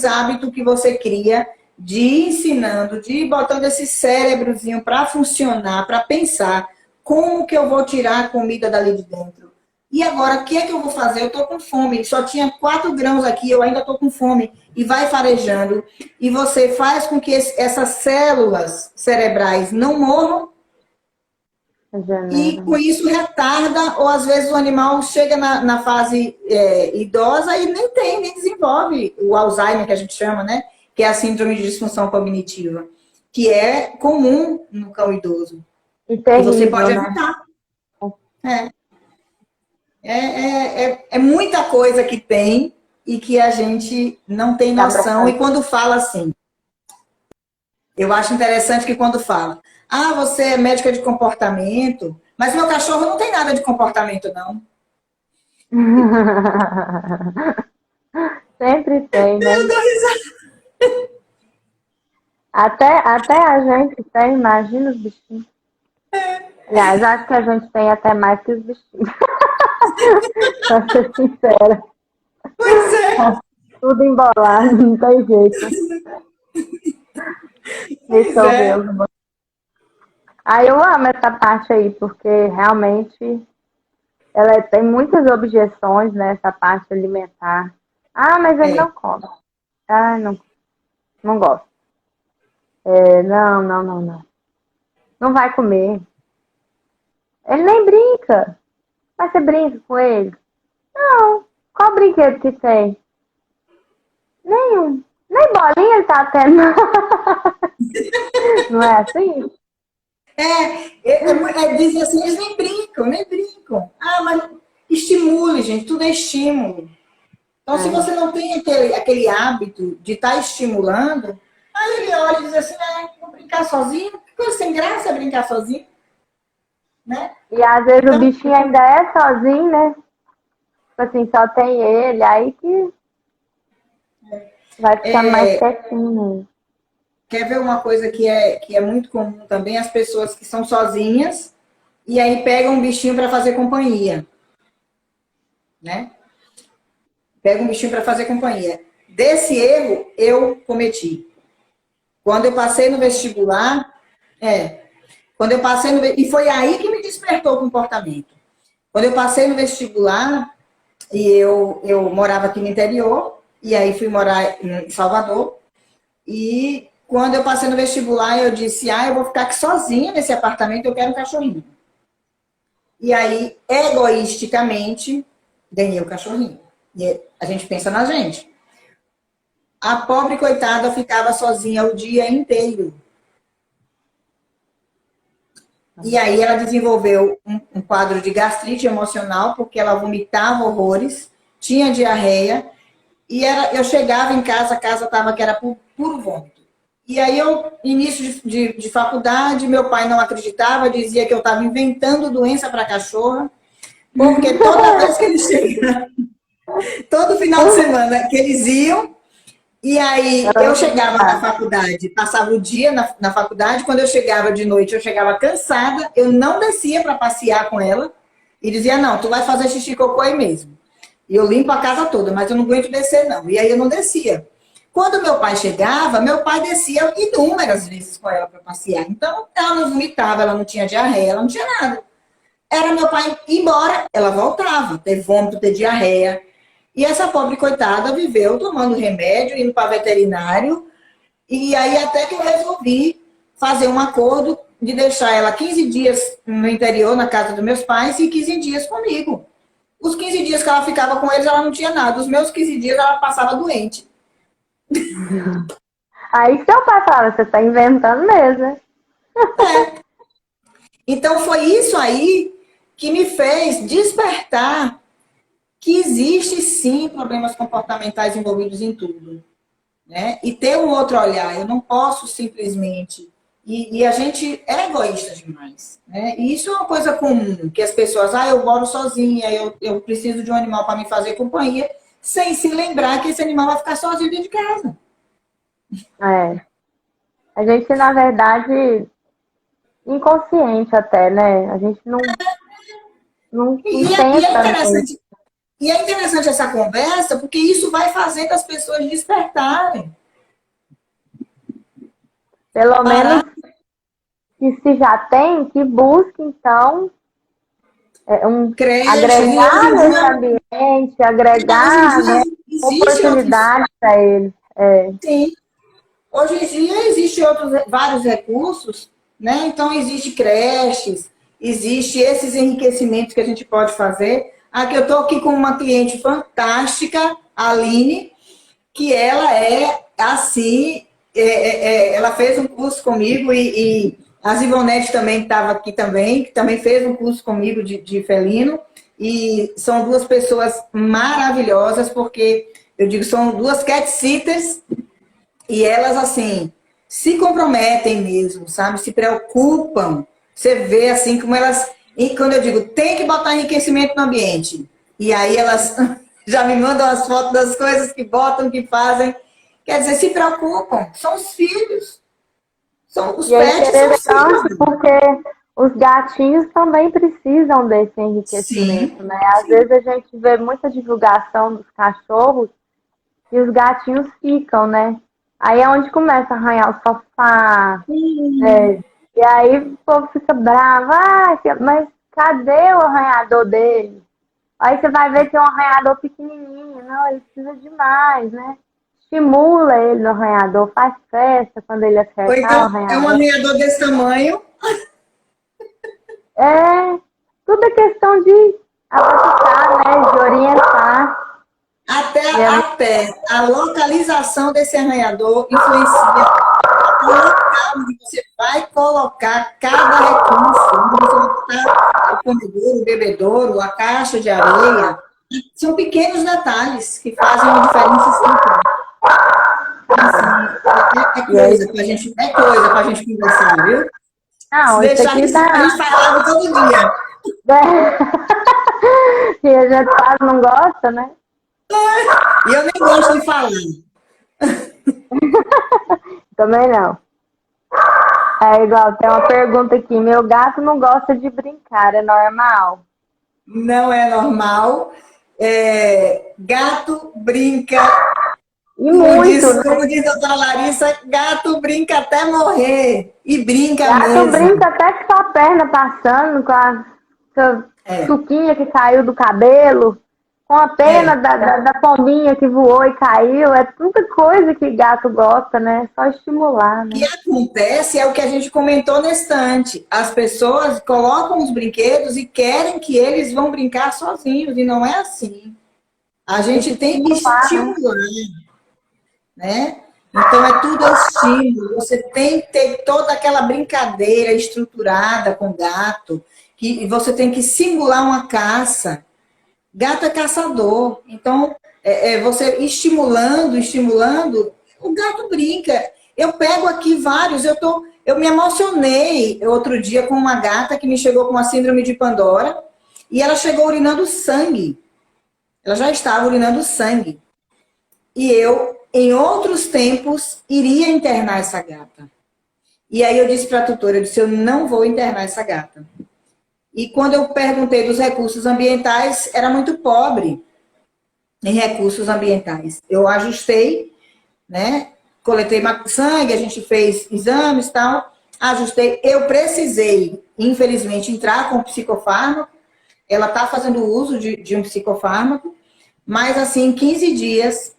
hábito que você cria de ir ensinando, de ir botando esse cérebrozinho para funcionar, para pensar como que eu vou tirar a comida dali de dentro. E agora, o que é que eu vou fazer? Eu estou com fome, só tinha 4 grãos aqui, eu ainda estou com fome. E vai farejando. E você faz com que essas células cerebrais não morram. E com isso retarda, ou às vezes o animal chega na fase idosa e nem desenvolve o Alzheimer, que a gente chama, né? Que é a síndrome de disfunção cognitiva, que é comum no cão idoso. E você pode evitar. É muita coisa que tem e que a gente não tem noção. E quando fala assim, eu acho interessante que quando fala, você é médica de comportamento, mas meu cachorro não tem nada de comportamento, não. Sempre tem, né? Eu dou risada. Até a gente tem, imagina os bichinhos. Aliás, acho que a gente tem até mais que os bichinhos. Pra ser sincera. Pois é. Tudo embolado, não tem jeito. Deixa eu ver. Eu amo essa parte aí, porque realmente ela tem muitas objeções nessa parte alimentar. Mas ele não come. Não gosto. Não. Não vai comer. Ele nem brinca. Mas você brinca com ele? Não. Qual brinquedo que tem? Nenhum. Nem bolinha ele tá tendo. Não é assim? Dizem assim, eles nem brincam. Mas estimule, gente, tudo é estímulo. Então, se você não tem aquele hábito de estar estimulando, aí ele olha e diz assim, vou brincar sozinho? Que coisa sem graça é brincar sozinho. Né? E às vezes o bichinho ainda é sozinho, né? Tipo assim, só tem ele, aí que vai ficar mais quietinho. Quer ver uma coisa que é muito comum também? As pessoas que são sozinhas e aí pegam um bichinho para fazer companhia. Né? Pega um bichinho para fazer companhia. Desse erro, eu cometi. Quando eu passei no vestibular, e foi aí que me despertou o comportamento. Quando eu passei no vestibular, e eu morava aqui no interior, e aí fui morar em Salvador, e quando eu passei no vestibular, eu disse, eu vou ficar aqui sozinha nesse apartamento, eu quero um cachorrinho. E aí, egoisticamente, ganhei o cachorrinho. E a gente pensa na gente. A pobre coitada ficava sozinha o dia inteiro. E aí ela desenvolveu um quadro de gastrite emocional, porque ela vomitava horrores, tinha diarreia, e eu chegava em casa, a casa estava que era puro vômito. E aí eu, início de faculdade, meu pai não acreditava, dizia que eu estava inventando doença para cachorra, porque toda vez que eles chegavam, todo final de semana que eles iam, e aí eu chegava na faculdade, passava o dia na faculdade, quando eu chegava de noite, eu chegava cansada, eu não descia para passear com ela, e dizia, não, tu vai fazer xixi e cocô aí mesmo. E eu limpo a casa toda, mas eu não aguento descer não. E aí eu não descia. Quando meu pai chegava, meu pai descia inúmeras vezes com ela para passear. Então ela não vomitava, ela não tinha diarreia, ela não tinha nada. Era meu pai ir embora, ela voltava, ter vômito, ter diarreia. E essa pobre coitada viveu tomando remédio, indo para veterinário. E aí até que eu resolvi fazer um acordo de deixar ela 15 dias no interior, na casa dos meus pais, e 15 dias comigo. Os 15 dias que ela ficava com eles, ela não tinha nada. Os meus 15 dias, ela passava doente. Aí seu pai falava, você está inventando mesmo, né? É. Então foi isso aí que me fez despertar que existe sim problemas comportamentais envolvidos em tudo, né? E ter um outro olhar. Eu não posso simplesmente... E a gente é egoísta demais, né? E isso é uma coisa comum, que as pessoas, eu moro sozinha, eu preciso de um animal para me fazer companhia, sem se lembrar que esse animal vai ficar sozinho dentro de casa. É. A gente, na verdade, inconsciente até, né? A gente não pensa nisso. E é interessante essa conversa, porque isso vai fazendo as pessoas despertarem. Pelo menos, que se já tem, que busque, então, agregar nesse ambiente, agregar, né, oportunidades para eles. É. Sim. Hoje em dia existem vários recursos, né? Então, existe creches, existe esses enriquecimentos que a gente pode fazer. Aqui eu estou aqui com uma cliente fantástica, a Aline, que ela é assim, ela fez um curso comigo e a Zivonete também estava aqui também, que também fez um curso comigo de felino. E são duas pessoas maravilhosas, porque eu digo, são duas cat sitters. E elas, assim, se comprometem mesmo, sabe? Se preocupam. Você vê, assim, como elas... E quando eu digo, tem que botar enriquecimento no ambiente. E aí elas já me mandam as fotos das coisas que botam, que fazem. Quer dizer, se preocupam. São os filhos. Os pets são os filhos. Porque os gatinhos também precisam desse enriquecimento, né? Às vezes a gente vê muita divulgação dos cachorros e os gatinhos ficam, né? Aí é onde começa a arranhar o sofá. E aí o povo fica bravo. Mas cadê o arranhador dele? Aí você vai ver que é um arranhador pequenininho. Não, ele precisa de mais, né? Estimula ele no arranhador, faz festa quando ele acertar. Ou então, o arranhador. É um arranhador desse tamanho. Tudo é questão de adaptar, né? De orientar. Até a localização desse arranhador influencia o local onde você vai colocar cada recurso, onde você vai botar o comedor, o bebedouro, a caixa de areia. São pequenos detalhes que fazem uma diferença sempre. Assim, é coisa pra gente conversar, viu? Não, se deixar aqui, a gente falava todo dia. E a gente quase não gosta, né? E eu nem gosto de falar. Também não. É igual, tem uma pergunta aqui. Meu gato não gosta de brincar, é normal? Não é normal. Gato brinca. E muito, como diz a doutora Larissa, gato brinca até morrer. E brinca mesmo. Gato brinca até com a perna passando, com a suquinha que caiu do cabelo. Com a pena É. da pombinha que voou e caiu, é tanta coisa que gato gosta, né? Só estimular, O que né? acontece é o que a gente comentou na estante. As pessoas colocam os brinquedos e querem que eles vão brincar sozinhos, e não é assim. A Tem que gente tem que estimular, né? estimular, né? Então é tudo estímulo. Você tem que ter toda aquela brincadeira estruturada com o gato, que você tem que simular uma caça. Gato é caçador. Então, você estimulando, estimulando, o gato brinca. Eu pego aqui vários, eu me emocionei outro dia com uma gata que me chegou com a síndrome de Pandora e ela chegou urinando sangue. Ela já estava urinando sangue. E eu, em outros tempos, iria internar essa gata. E aí eu disse para a tutora, eu disse, eu não vou internar essa gata. E quando eu perguntei dos recursos ambientais, era muito pobre em recursos ambientais. Eu ajustei, né? Coletei sangue, a gente fez exames e tal, ajustei. Eu precisei, infelizmente, entrar com psicofármaco. Ela está fazendo uso de um psicofármaco, mas assim, em 15 dias,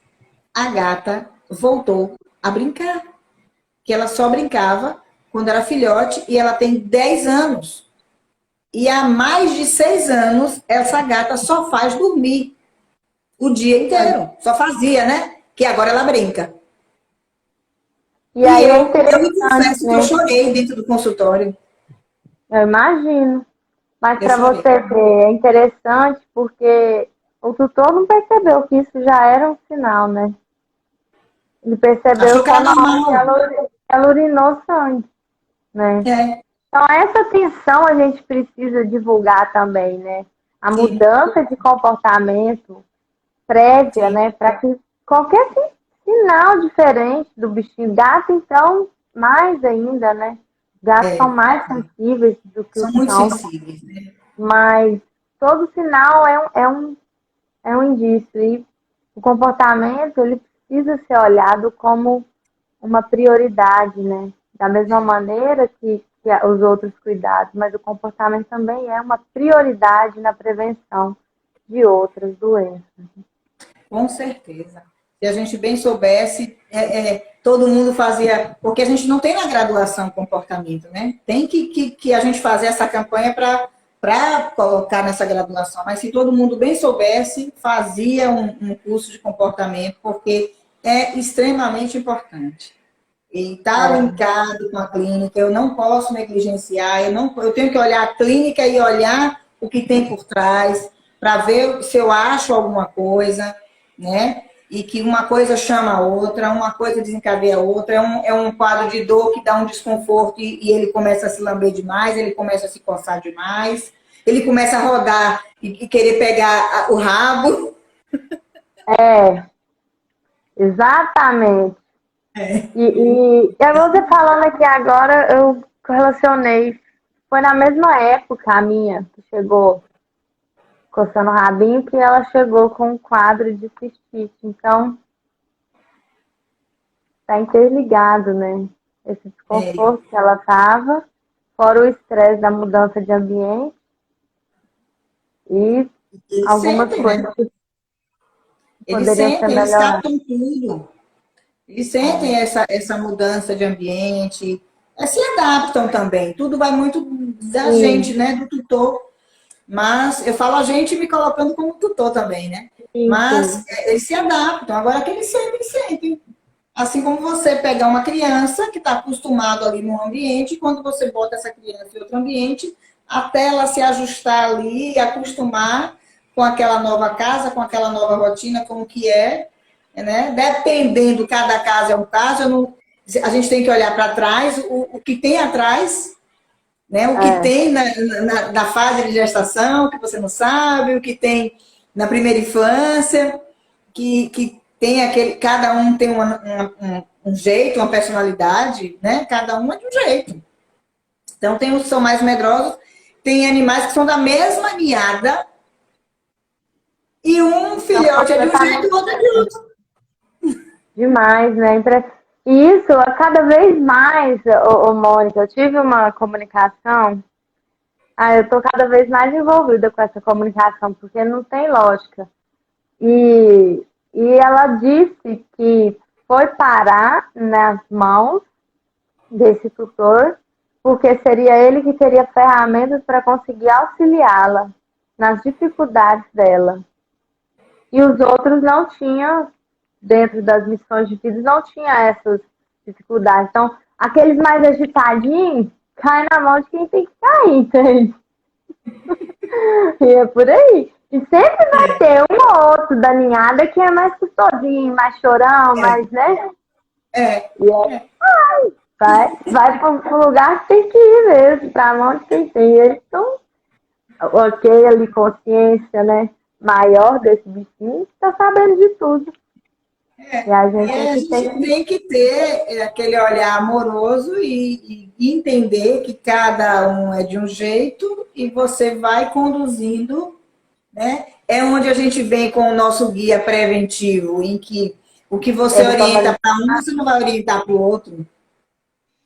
a gata voltou a brincar. Que ela só brincava quando era filhote e ela tem 10 anos. E há mais de 6 anos, essa gata só faz dormir o dia inteiro. Só fazia, né? Que agora ela brinca. E E aí é eu me interessante, confesso que eu né? chorei dentro do consultório. Eu imagino. Mas Eu para chorei. você ver, é interessante porque o tutor não percebeu que isso já era um sinal, né? Ele percebeu Achou que só era na hora que normal. ela urinou sangue, né? É, Então, essa atenção a gente precisa divulgar também, né? A sim, mudança de comportamento prévia, sim. né? Para que qualquer sinal diferente do bichinho. Gato, então, mais ainda, né? Gatos são É, mais sensíveis do que os são muito cães, sensíveis, né? mas todo sinal é um indício. E o comportamento, ele precisa ser olhado como uma prioridade, né? Da mesma maneira que os outros cuidados, mas o comportamento também é uma prioridade na prevenção de outras doenças. Com certeza. Se a gente bem soubesse, todo mundo fazia. Porque a gente não tem na graduação comportamento, né? Tem que a gente fazer essa campanha para colocar nessa graduação. Mas se todo mundo bem soubesse, fazia um curso de comportamento, porque é extremamente importante. E está É, linkado com a clínica, eu não posso negligenciar, eu tenho que olhar a clínica e olhar o que tem por trás, para ver se eu acho alguma coisa, né? E que uma coisa chama a outra, uma coisa desencadeia a outra, é um quadro de dor que dá um desconforto e ele começa a se lamber demais, ele começa a se coçar demais, ele começa a rodar e querer pegar o rabo. é, exatamente. E você falando aqui agora, eu relacionei. Foi na mesma época a minha, que chegou coçando o rabinho, que ela chegou com um quadro de cistite. Então, tá interligado, né? Esse É, desconforto que ela tava, fora o estresse da mudança de ambiente e eles algumas sentem, né? coisas que Eles poderiam ser sentem, eles melhoradas. captam tudo. Eles sentem essa mudança de ambiente, se adaptam também. Tudo vai muito da Sim, gente, né? Do tutor. Mas eu falo a gente me colocando como tutor também, né? sim, Mas sim. eles se adaptam. Agora que eles sentem, sentem. Assim como você pegar uma criança que está acostumado ali num ambiente, e quando você bota essa criança em outro ambiente, até ela se ajustar ali e acostumar com aquela nova casa, com aquela nova rotina, como que é, né? Dependendo, cada caso é um caso, a gente tem que olhar para trás, o que tem atrás, né? O que É, tem na fase de gestação, que você não sabe, o que tem na primeira infância, que tem aquele, cada um tem um jeito, uma personalidade, né? Cada um é de um jeito. Então tem os que são mais medrosos, tem animais que são da mesma ninhada, e um são filhote é de um jeito e completamente o outro é de outro. demais, né? E isso, a cada vez mais, Mônica, eu tive uma comunicação. Eu tô cada vez mais envolvida com essa comunicação, porque não tem lógica. E ela disse que foi parar nas mãos desse tutor, porque seria ele que teria ferramentas para conseguir auxiliá-la nas dificuldades dela. E os outros não tinham, dentro das missões de vida, não tinha essas dificuldades. Então, aqueles mais agitadinhos caem na mão de quem tem que cair, entende? E é por aí. E sempre vai ter um ou outro da ninhada que é mais custodinho, mais chorão, mais, né? E vai para um lugar que tem que ir mesmo, para a mão de quem tem. E eles estão ok ali, consciência, né? Maior desse bichinho, que está sabendo de tudo. E a gente tem que ter aquele olhar amoroso e entender que cada um é de um jeito e você vai conduzindo, né? É onde a gente vem com o nosso guia preventivo, em que o que você orienta para um, você não vai orientar para o outro.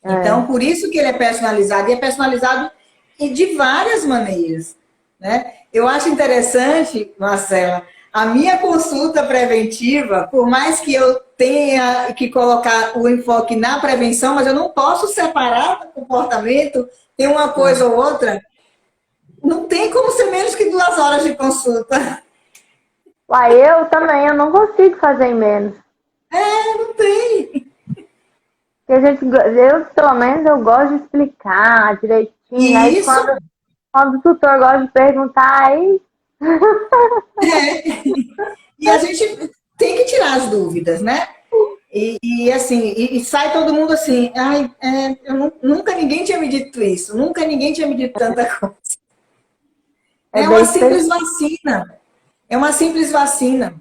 Então, por isso que ele é personalizado. E é personalizado de várias maneiras, né? Eu acho interessante, Marcela, a minha consulta preventiva, por mais que eu tenha que colocar o enfoque na prevenção, mas eu não posso separar do comportamento, tem uma coisa ou outra, não tem como ser menos que 2 horas de consulta. Uai, eu também, eu não consigo fazer em menos. Não tem. Eu, pelo menos, eu gosto de explicar direitinho. Aí Isso. Quando o tutor gosta de perguntar, aí... E a gente tem que tirar as dúvidas, né? E sai todo mundo assim, nunca ninguém tinha me dito isso, nunca ninguém tinha me dito tanta coisa. É uma simples vacina. É uma simples vacina.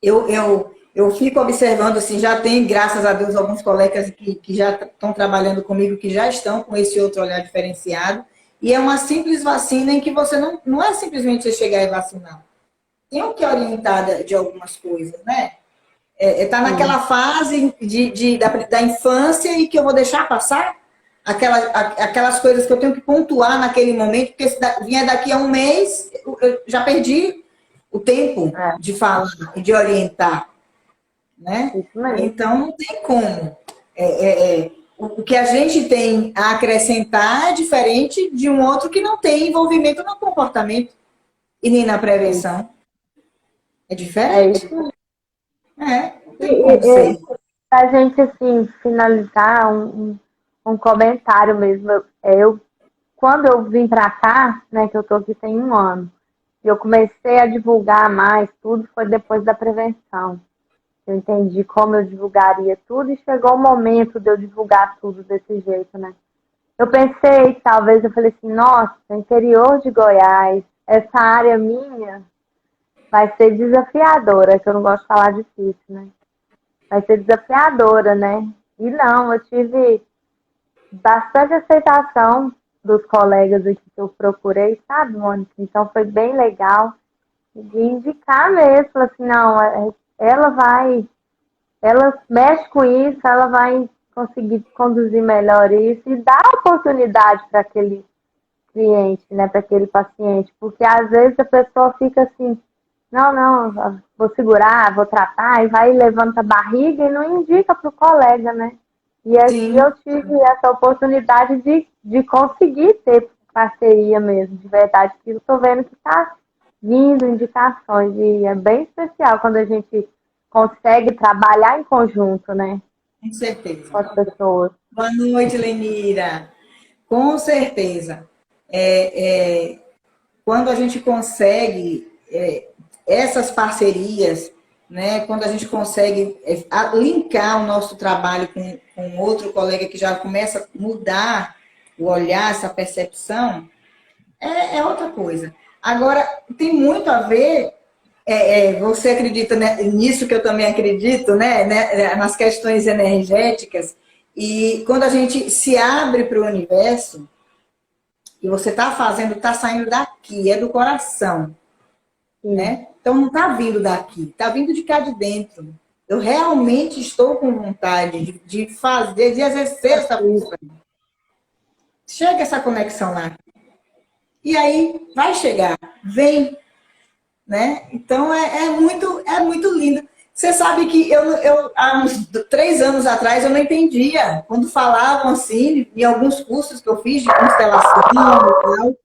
Eu fico observando, assim, já tem, graças a Deus, alguns colegas que já estão trabalhando comigo, que já estão com esse outro olhar diferenciado. E é uma simples vacina em que você não é simplesmente você chegar e vacinar. Tem que orientar de algumas coisas, né? Tá naquela fase da infância e que eu vou deixar passar aquelas coisas que eu tenho que pontuar naquele momento, porque se vier daqui a um mês, eu já perdi o tempo de falar e de orientar, né? Então, não tem como. O que a gente tem a acrescentar é diferente de um outro que não tem envolvimento no comportamento e nem na prevenção. É diferente. Não tem como ser. Pra gente, assim, finalizar, um comentário mesmo. Quando eu vim pra cá, né, que eu tô aqui tem 1 ano, eu comecei a divulgar mais tudo, foi depois da prevenção. Eu entendi como eu divulgaria tudo e chegou o momento de eu divulgar tudo desse jeito, né? Eu pensei, talvez, eu falei assim, nossa, interior de Goiás, essa área minha vai ser desafiadora, que eu não gosto de falar difícil, né? Vai ser desafiadora, né? E não, eu tive bastante aceitação dos colegas aqui que eu procurei, sabe, Mônica? Então foi bem legal de indicar mesmo, assim, não, ela mexe com isso, ela vai conseguir conduzir melhor isso e dar oportunidade para aquele cliente, né, para aquele paciente, porque às vezes a pessoa fica assim, não, vou segurar, vou tratar, e vai levanta a barriga e não indica para o colega, né? E aqui eu tive essa oportunidade de conseguir ter parceria mesmo, de verdade, que eu estou vendo que está vindo indicações, e é bem especial quando a gente consegue trabalhar em conjunto, né? Com certeza. Com as pessoas. Boa noite, Lenira. Com certeza. Quando a gente consegue essas parcerias, né, quando a gente consegue linkar o nosso trabalho com outro colega que já começa a mudar o olhar, essa percepção, é outra coisa. Agora, tem muito a ver, você acredita, né, nisso que eu também acredito, né, nas questões energéticas, e quando a gente se abre para o universo, e você está fazendo, está saindo daqui, é do coração, né? Então não está vindo daqui, está vindo de cá de dentro. Eu realmente estou com vontade de fazer, de exercer essa função. Chega essa conexão lá. E aí vai chegar, vem, né? Então é muito lindo. Você sabe que há uns 3 anos atrás eu não entendia quando falavam assim, em alguns cursos que eu fiz de constelação e tal.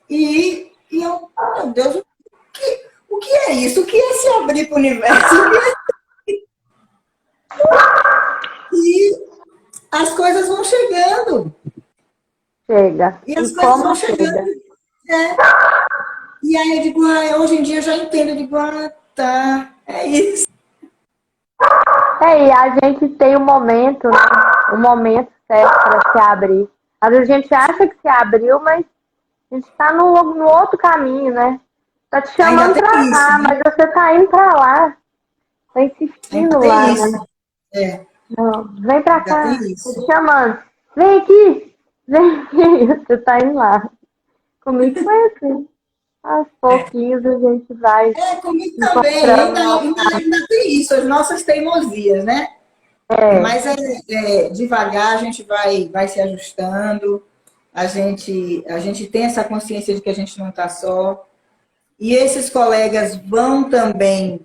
E eu, meu Deus, o que é isso? O que é se abrir para o universo? E as coisas vão chegando. Chega. E E as coisas vão como chegando. chega? É. E aí eu digo, hoje em dia eu já entendo. Eu digo, tá, é isso. É, e a gente tem um momento, né? Um momento certo para se abrir. Às vezes a gente acha que se abriu, mas a gente está no outro caminho, né? Tá te Ainda chamando tem para isso, cá, né? mas você tá indo para lá. Tá Ainda insistindo lá, tem né? isso. É, Não, vem pra ainda tem cá, tô isso. te chamando. Vem aqui, vem aqui. Você tá indo lá. Comigo foi assim. Aos pouquinhos a gente vai Comigo também, encontrando o nosso ainda tem isso, as nossas teimosias, né? é, Mas devagar a gente vai se ajustando, a gente tem essa consciência de que a gente não está só. E esses colegas vão também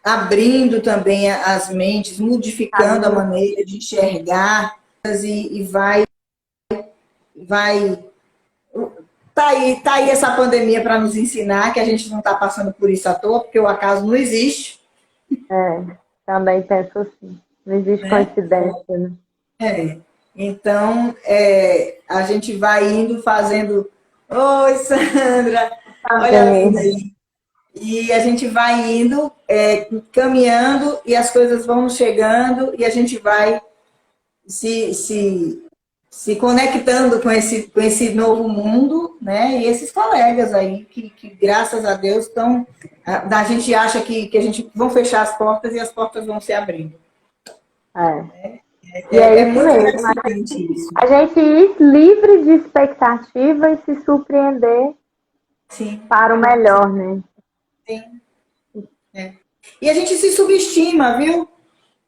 abrindo também as mentes, modificando a caminho. maneira de enxergar e vai. Tá aí essa pandemia para nos ensinar que a gente não está passando por isso à toa, porque o acaso não existe, É, também penso assim. Não existe né? coincidência, né? É. Então, a gente vai indo fazendo. Oi, Sandra! Olha a vida Também. aí. E a gente vai indo, caminhando, e as coisas vão chegando, e a gente vai se, se, se conectando com esse novo mundo, né? E esses colegas aí, que graças a Deus estão. A gente acha que a gente vão fechar as portas e as portas vão se abrindo. É. E é É isso muito mesmo. gratificante isso. A gente ir livre de expectativa e se surpreender Sim, para o melhor, né? sim. É. E a gente se subestima, viu?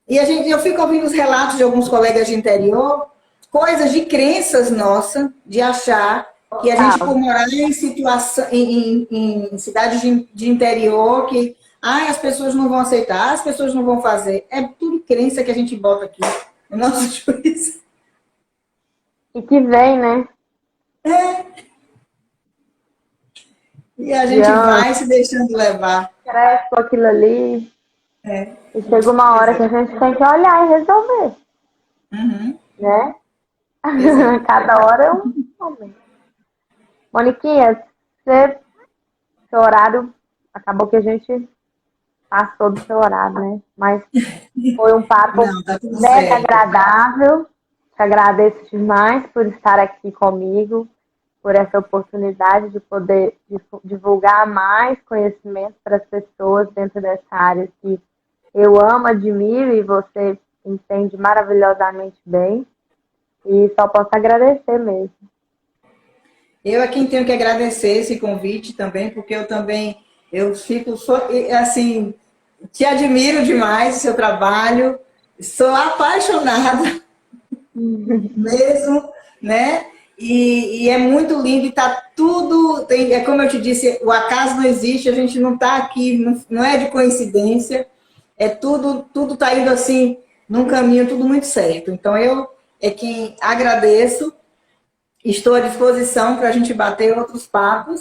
Eu fico ouvindo os relatos de alguns colegas de interior, coisas de crenças nossas, de achar que a gente, por Total. morar em situação, em cidades de interior, que as pessoas não vão aceitar, as pessoas não vão fazer. É tudo crença que a gente bota aqui no nosso juízo. E que vem, né? E a gente Diante, vai se deixando levar. cresce com aquilo ali. É, E chega uma pois hora é. que a gente tem que olhar e resolver, Uhum, né? pois é. Cada hora é um momento. Moniquinha, seu horário, acabou que a gente passou do seu horário, né? Mas foi um papo Não, tá tudo mega certo. agradável. Te agradeço demais por estar aqui comigo, por essa oportunidade de poder divulgar mais conhecimento para as pessoas dentro dessa área que eu amo, admiro e você entende maravilhosamente bem. E só posso agradecer mesmo. Eu é quem tenho que agradecer esse convite também, porque eu fico, assim, te admiro demais o seu trabalho, sou apaixonada mesmo, né? E é muito lindo e tá tudo, é como eu te disse, o acaso não existe, a gente não está aqui, não é de coincidência, tudo tá indo assim, num caminho tudo muito certo. Então eu é quem agradeço. Estou à disposição para a gente bater outros papos,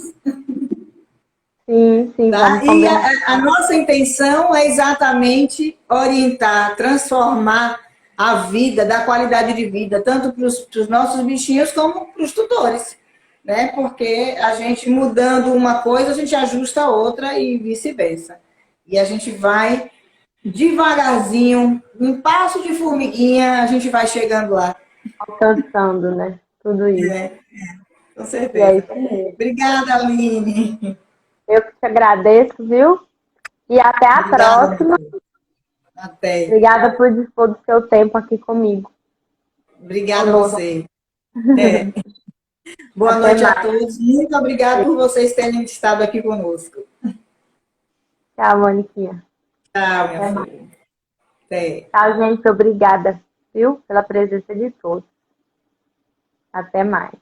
Sim, sim, tá? vamos E combinar. a nossa intenção é exatamente orientar, transformar a vida, dar qualidade de vida, tanto para os nossos bichinhos como para os tutores, né? Porque a gente mudando uma coisa, a gente ajusta a outra e vice-versa. E a gente vai devagarzinho, um passo de formiguinha, a gente vai chegando lá. Alcançando, né? Tudo isso. Com E é certeza. isso mesmo. Obrigada, Aline. Eu que te agradeço, viu? E até a Obrigada, minha próxima. filha. Até. Obrigada por dispor do seu tempo aqui comigo. Obrigada a Conosco. você. É. Boa Até noite a mais. todos. Muito obrigada por vocês terem estado aqui conosco. Tchau, Moniquinha. Tchau, minha Até mais. filha. Até. Tchau, gente. Obrigada, viu? Pela presença de todos. Até mais.